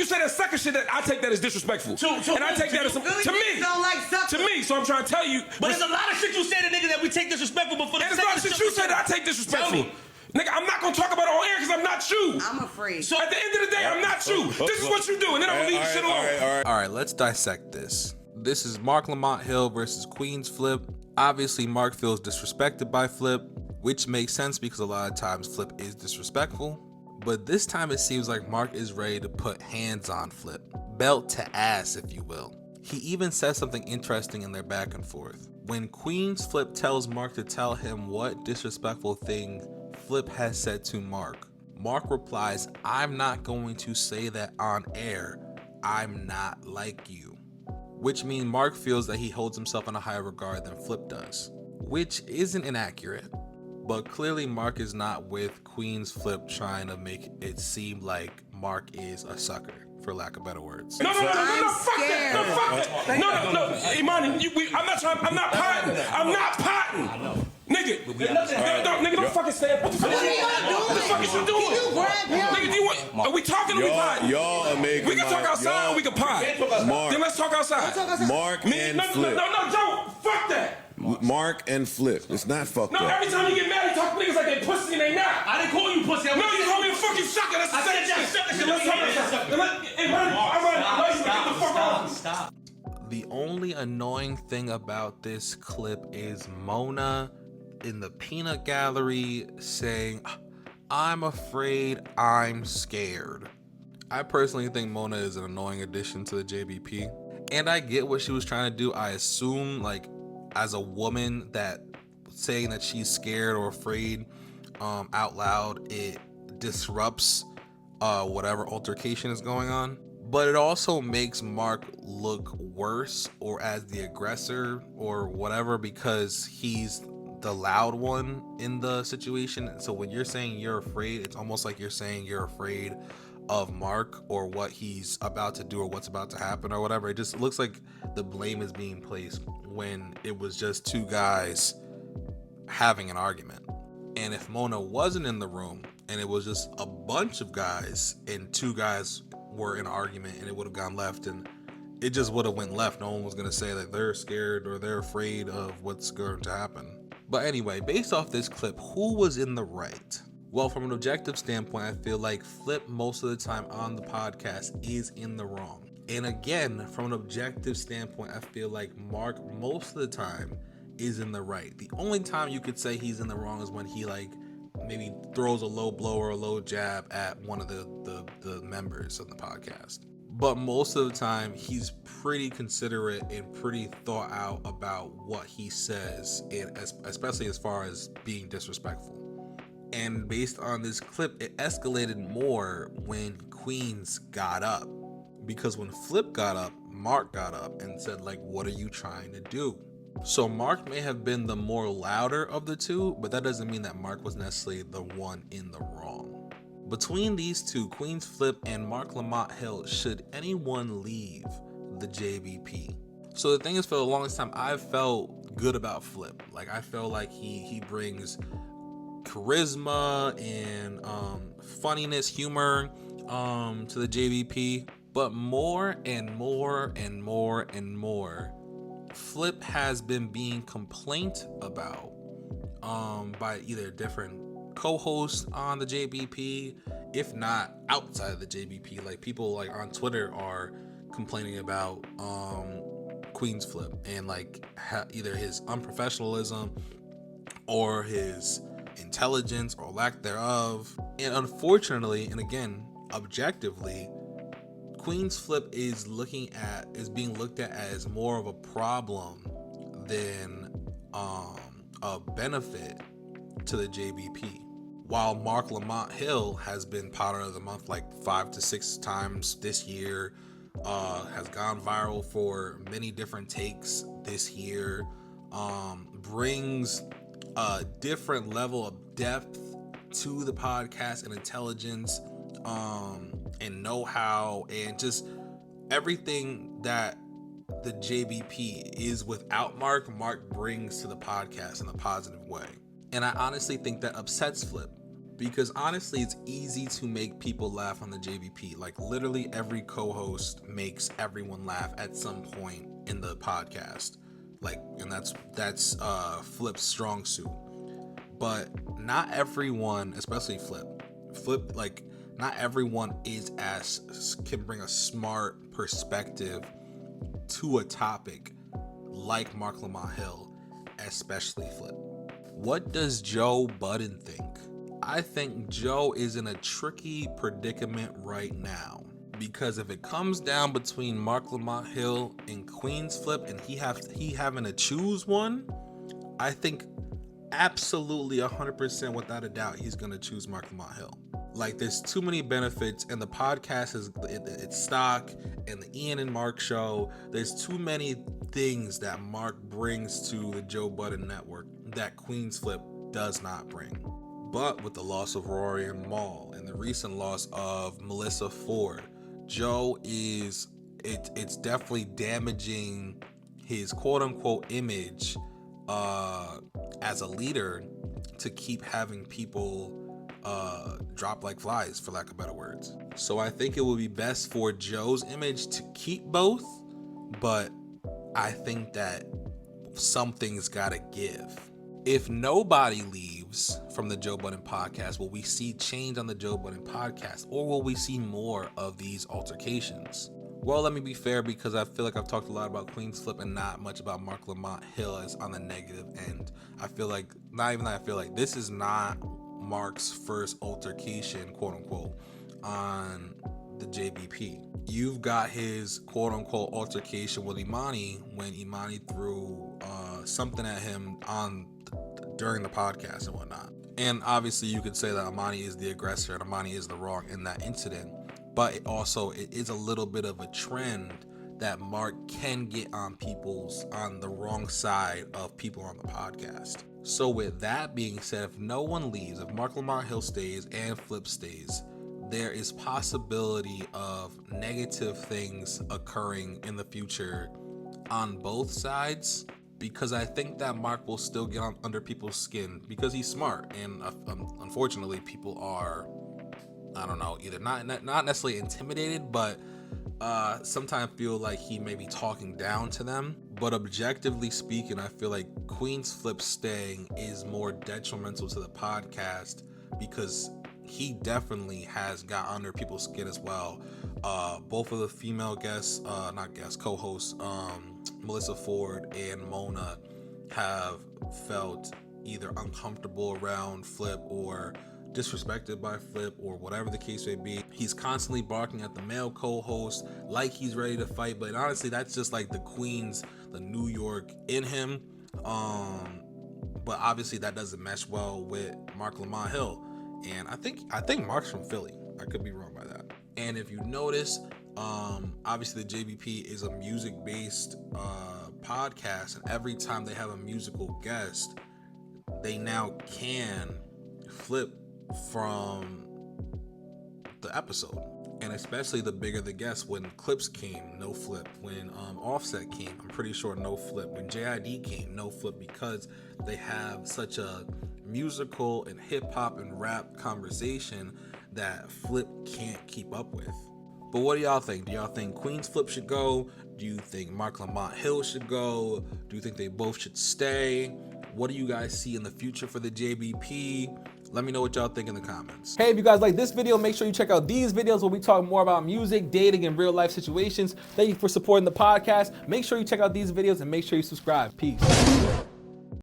say that sucker shit, that I take that as disrespectful. And I take that as to me. Don't like sucker. To me, so I'm trying to tell you. But there's a lot of shit you say to niggas that we take disrespectful, but for the and there's a lot of shit you say that I take disrespectful. Nigga, I'm not gonna talk about it on air because I'm not you. I'm afraid. So at the end of the day, I'm not you. This is what you do, and then I'm gonna leave the shit alone. All right, let's dissect this. This is Marc Lamont Hill versus Queenz Flip. Obviously, Marc feels disrespected by Flip, which makes sense because a lot of times Flip is disrespectful. But this time it seems like Marc is ready to put hands on Flip. Belt to ass, if you will. He even says something interesting in their back and forth. When Queenz Flip tells Marc to tell him what disrespectful thing Flip has said to Marc, Marc replies, "I'm not going to say that on air. I'm not like you." Which means Marc feels that he holds himself in a higher regard than Flip does, which isn't inaccurate. But clearly Marc is not with Queenz Flip trying to make it seem like Marc is a sucker, for lack of better words. No, fuck that. No, Imani, I'm not potting. Nigga, nigga, don't fucking stand. What the fuck is you doing? Nigga, are we talking or we potting? Y'all are making. We can talk outside or we can pot. Then let's talk outside. Marc and Flip. No, Joe, fuck that. Marc and Flip. It's not fucked up. No, every time you get mad, you talk to niggas like they pussy and they not. I didn't call you pussy. No, you called me a fucking sucker. That's the same shit. Let's talk outside. Stop. The only annoying thing about this clip is Mona in the peanut gallery saying, "I'm afraid, I'm scared." I personally think Mona is an annoying addition to the JBP. And I get what she was trying to do. I assume, like, as a woman, that saying that she's scared or afraid out loud, it disrupts whatever altercation is going on. But it also makes Marc look worse or as the aggressor or whatever because he's the loud one in the situation. So when you're saying you're afraid, it's almost like you're saying you're afraid of Marc or what he's about to do or what's about to happen or whatever. It just looks like the blame is being placed when it was just two guys having an argument. And if Mona wasn't in the room and it was just a bunch of guys and two guys were in an argument and it would have gone left and it just would have went left. No one was going to say that they're scared or they're afraid of what's going to happen. But anyway, based off this clip, who was in the right? Well, from an objective standpoint, I feel like Flip most of the time on the podcast is in the wrong. And again, from an objective standpoint, I feel like Marc most of the time is in the right. The only time you could say he's in the wrong is when he like maybe throws a low blow or a low jab at one of the members of the podcast. But most of the time, he's pretty considerate and pretty thought out about what he says, and especially as far as being disrespectful. And based on this clip, it escalated more when Queenz got up. Because when Flip got up, Marc got up and said, like, what are you trying to do? So Marc may have been the more louder of the two, but that doesn't mean that Marc was necessarily the one in the wrong. Between these two, Queenz Flip and Marc Lamont Hill, should anyone leave the JBP? So the thing is, for the longest time, I've felt good about Flip. Like, I felt like he brings charisma and funniness, humor to the JBP. But more and more and more and more, Flip has been being complained about by either different co-hosts on the JBP, if not outside of the JBP. Like, people like on Twitter are complaining about Queenz Flip and like either his unprofessionalism or his intelligence or lack thereof. And unfortunately, and again, objectively, Queenz Flip is being looked at as more of a problem than a benefit to the JBP. While Marc Lamont Hill has been Powder of the Month like 5 to 6 times this year, has gone viral for many different takes this year, brings a different level of depth to the podcast and intelligence, and know-how, and just everything that the JBP is without Marc brings to the podcast in a positive way. And I honestly think that upsets Flip, Because honestly, it's easy to make people laugh on the JBP. Like literally every co-host makes everyone laugh at some point in the podcast. Like, and that's Flip's strong suit. But not everyone, especially Flip, like not everyone can bring a smart perspective to a topic like Marc Lamont Hill, especially Flip. What does Joe Budden think? I think Joe is in a tricky predicament right now, because if it comes down between Marc Lamont Hill and Queenz Flip and he having to choose one, I think absolutely 100% without a doubt he's gonna choose Marc Lamont Hill. Like, there's too many benefits, and the podcast is it's stock, and the Ian and Mark show. There's too many things that Mark brings to the Joe Budden network that Queenz Flip does not bring. But with the loss of Rory and Mal and the recent loss of Melissa Ford, Joe it's definitely damaging his quote unquote image as a leader to keep having people drop like flies, for lack of better words. So I think it would be best for Joe's image to keep both, but I think that something's gotta give. If nobody leaves from the Joe Budden podcast, will we see change on the Joe Budden podcast, or will we see more of these altercations? Well, let me be fair, because I feel like I've talked a lot about Queenz Flip and not much about Marc Lamont Hill as on the negative end. I feel like, this is not Mark's first altercation, quote unquote, on the JBP. You've got his quote unquote altercation with Imani when Imani threw something at him during the podcast and whatnot. And obviously you could say that Imani is the aggressor and Imani is the wrong in that incident, but it is a little bit of a trend that Mark can get on the wrong side of people on the podcast. So with that being said, if no one leaves, if Marc Lamont Hill stays and Flip stays, there is possibility of negative things occurring in the future on both sides, because I think that Mark will still get under people's skin because he's smart, and unfortunately people are, I don't know, either not necessarily intimidated, but sometimes feel like he may be talking down to them. But objectively speaking, I feel like Queenz Flip staying is more detrimental to the podcast, because he definitely has got under people's skin as well. Both of the female co-hosts, Melissa Ford and Mona, have felt either uncomfortable around Flip or disrespected by Flip, or whatever the case may be. He's constantly barking at the male co-host like he's ready to fight, but honestly that's just like the Queens, the New York in him. But obviously that doesn't mesh well with Marc Lamont Hill, and I think Mark's from Philly. I could be wrong by that. And if you notice, obviously the JBP is a music-based podcast, and every time they have a musical guest, they now can flip from the episode. And especially the bigger the guest. When Clips came, no Flip. When Offset came, I'm pretty sure no Flip. When JID came, no Flip, because they have such a musical and hip-hop and rap conversation that Flip can't keep up with. But what do y'all think? Do y'all think Queenz Flip should go? Do you think Marc Lamont Hill should go? Do you think they both should stay? What do you guys see in the future for the JBP? Let me know what y'all think in the comments. Hey, if you guys like this video, make sure you check out these videos where we talk more about music, dating, and real life situations. Thank you for supporting the podcast. Make sure you check out these videos and make sure you subscribe. Peace.